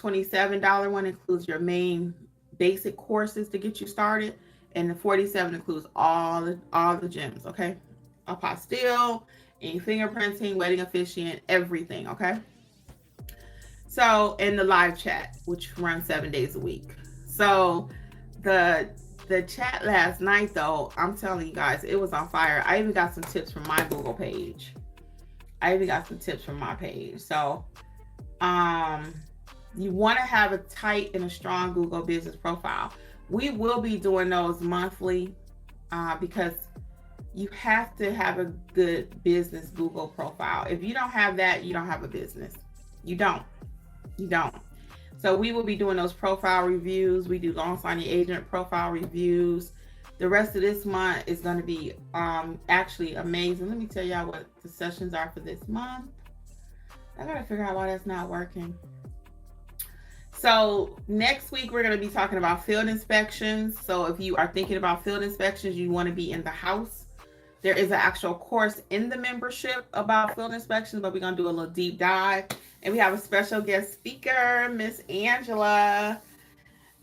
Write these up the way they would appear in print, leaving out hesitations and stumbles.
$27 one includes your main basic courses to get you started, and the 47 includes all the gems. Okay, apostille, any fingerprinting, wedding officiant, everything. Okay, so in the live chat, which runs 7 days a week. So the the chat last night, though, I'm telling you guys, it was on fire. I even got some tips from my Google page. I even got some tips from my page. So um you want to have a tight and a strong Google business profile. We will be doing those monthly, because you have to have a good business Google profile. If you don't have that, you don't have a business. You don't. You don't. So we will be doing those profile reviews. We do loan signing agent profile reviews. The rest of this month is going to be actually amazing. Let me tell y'all what the sessions are for this month. I gotta figure out why that's not working. So next week we're going to be talking about field inspections. So if you are thinking about field inspections, you want to be in the house. There is an actual course in the membership about field inspections, but we're going to do a little deep dive. And we have a special guest speaker, Miss Angela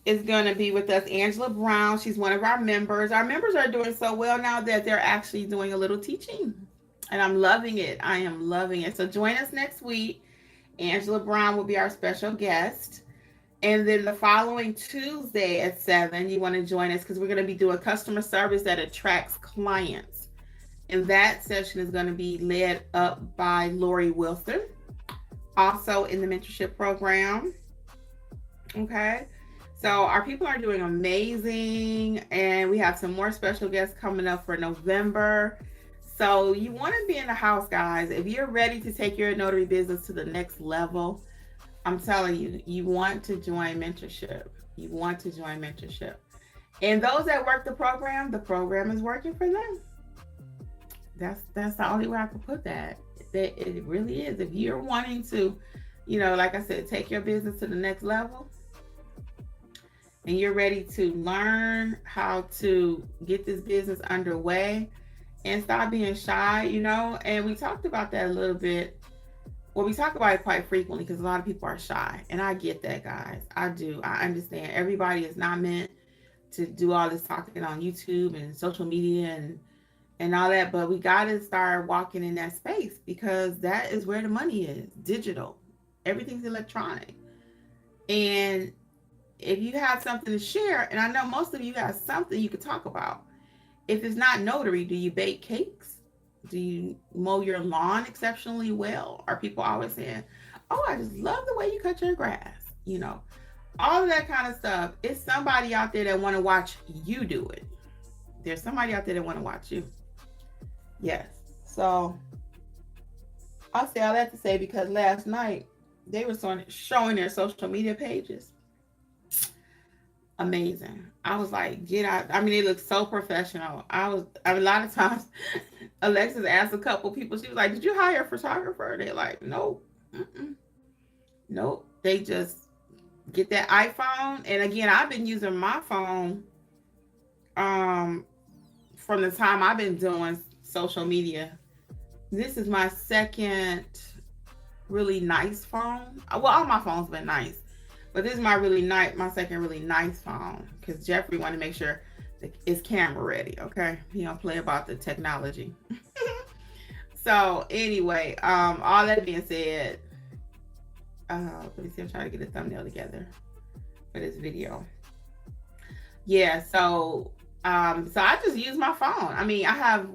is going to be with us. Angela Brown, she's one of our members. Our members are doing so well now that they're actually doing a little teaching. And I'm loving it. I am loving it. So join us next week. Angela Brown will be our special guest. And then the following Tuesday at 7, you want to join us because we're going to be doing customer service that attracts clients. And that session is going to be led up by Lori Wilson, also in the mentorship program. Okay. So our people are doing amazing. And we have some more special guests coming up for November. So you want to be in the house, guys. If you're ready to take your notary business to the next level, I'm telling you, you want to join mentorship. You want to join mentorship. And those that work the program is working for them. That's the only way I can put that. It really is. If you're wanting to, like I said, take your business to the next level, and you're ready to learn how to get this business underway and stop being shy, and we talked about that a little bit. Well, we talk about it quite frequently because a lot of people are shy. And I get that, guys. I do. I understand. Everybody is not meant to do all this talking on YouTube and social media and all that. But we got to start walking in that space because that is where the money is. Digital. Everything's electronic. And if you have something to share, and I know most of you have something you could talk about. If it's not notary, do you bake cakes? Do you mow your lawn exceptionally well? Are people always saying, oh, I just love the way you cut your grass? All of that kind of stuff. It's somebody out there that want to watch you do it. There's somebody out there that want to watch you. Yes. So I'll say all that to say because last night they were showing their social media pages. Amazing. I was like, get out. I mean, it looked so professional. A lot of times Alexis asked a couple people, she was like, did you hire a photographer? They're like, nope. Nope. They just get that iPhone. And again, I've been using my phone from the time I've been doing social media. This is my second really nice phone. Well, all my phones been nice. But this is my second really nice phone because Jeffrey wanted to make sure it's camera ready. Okay, he don't play about the technology. So anyway, all that being said, let me see. I'm trying to get a thumbnail together for this video. Yeah, so I just use my phone. I mean, I have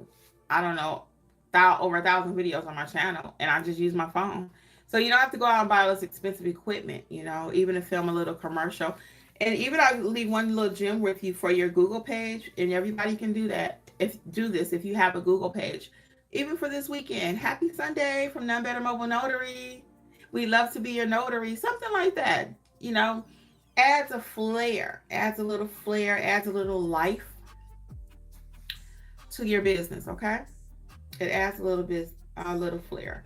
over 1,000 videos on my channel, and I just use my phone. So you don't have to go out and buy all this expensive equipment, even to film a little commercial. And even I'll leave one little gem with you for your Google page, and everybody can do that. If you have a Google page, even for this weekend. Happy Sunday from None Better Mobile Notary. We love to be your notary, something like that. Adds a flair, adds a little life to your business. Okay, it adds a little flair.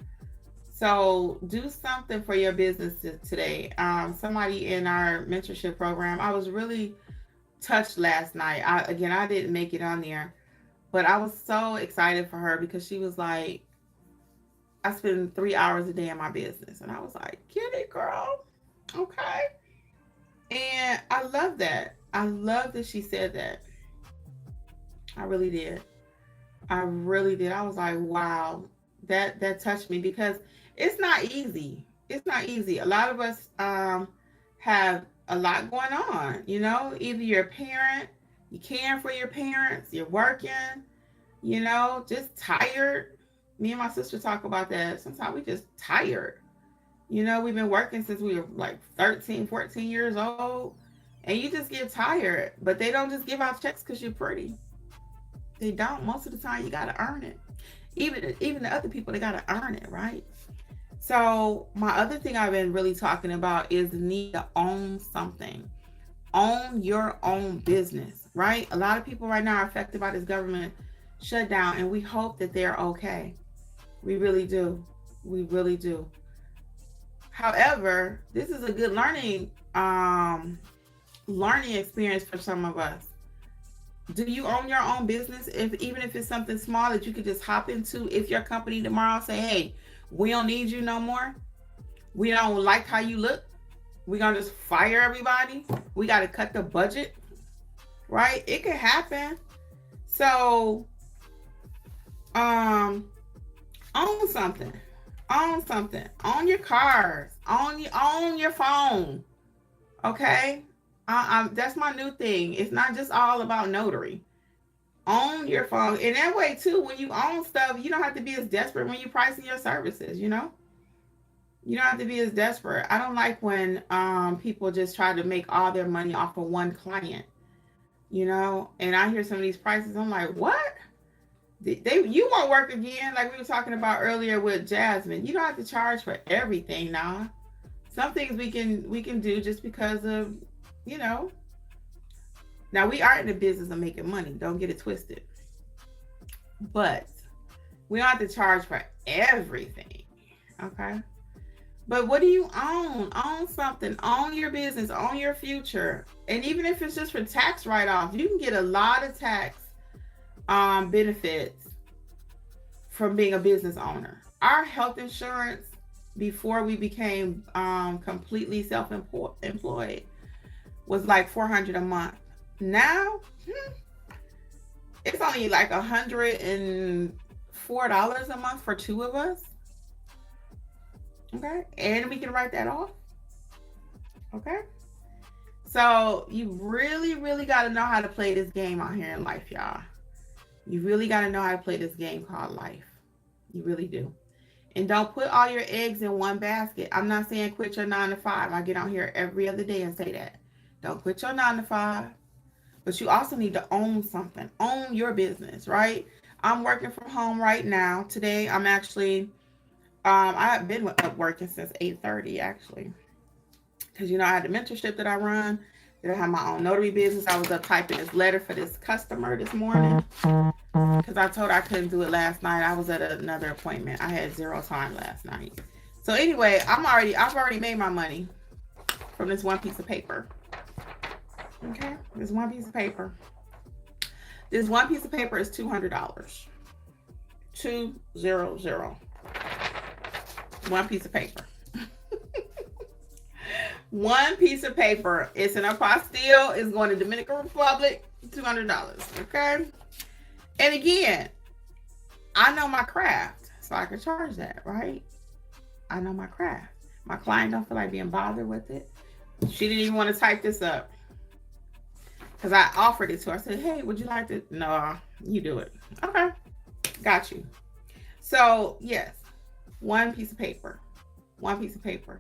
So do something for your business today. Somebody in our mentorship program, I was really touched last night. I didn't make it on there, but I was so excited for her because she was like, I spend 3 hours a day in my business. And I was like, get it, girl. Okay. And I love that. I love that she said that. I really did. I really did. I was like, wow, that touched me because it's not easy. It's not easy. A lot of us have a lot going on. You know, either you're a parent, you caring for your parents, you're working, you know, just tired. Me and my sister talk about that. Sometimes we just tired. You know, we've been working since we were like 13, 14 years old, and you just get tired. But they don't just give out checks because you're pretty. They don't. Most of the time, you got to earn it. Even the other people, they got to earn it, right? So my other thing I've been really talking about is the need to own something. Own your own business, right? A lot of people right now are affected by this government shutdown, and we hope that they're okay. We really do. We really do. However, this is a good learning experience for some of us. Do you own your own business? Even if it's something small that you could just hop into, if your company tomorrow say, hey, we don't need you no more. We don't like how you look. We're gonna just fire everybody. We gotta cut the budget. Right? It could happen. So own something. Own something. Own your cars. Own your phone. Okay? That's my new thing. It's not just all about notary. Own your phone. And that way too, when you own stuff, you don't have to be as desperate when you're pricing your services, you know? You don't have to be as desperate. I don't like when people just try to make all their money off of one client, you know? And I hear some of these prices, I'm like, what? You won't work again, like we were talking about earlier with Jasmine. You don't have to charge for everything now. Some things we can do just because of, you know. Now we are in the business of making money. Don't get it twisted. But we don't have to charge for everything. Okay. But what do you own? Own something. Own your business. Own your future. And even if it's just for tax write-offs, you can get a lot of tax benefits from being a business owner. Our health insurance before we became completely self-employed was like $400 a month. Now it's only like $104 a month for two of us. Okay, and we can write that off. Okay, so you really got to know how to play this game out here in life, y'all. You really got to know how to play this game called life. You really do. And don't put all your eggs in one basket. I'm not saying quit your 9 to 5. I get on here every other day and say that. Don't quit your 9 to 5. But you also need to own something. Own your business, right? I'm working from home right now. Today, I'm actually, I've been up working since 8:30 actually. Because, you know, I had the mentorship that I run. Then I have my own notary business. I was up typing this letter for this customer this morning. Because I told her I couldn't do it last night. I was at another appointment. I had zero time last night. So anyway, I've already made my money from this one piece of paper. Okay, this one piece of paper. This one piece of paper is $200. 200. One piece of paper. One piece of paper. It's an apostille. It's going to Dominican Republic. $200. Okay. And again, I know my craft, so I can charge that, right? I know my craft. My client don't feel like being bothered with it. She didn't even want to type this up because I offered it to her. I said, hey, would you like to? No, you do it. Okay. Got you. So yes, one piece of paper. One piece of paper.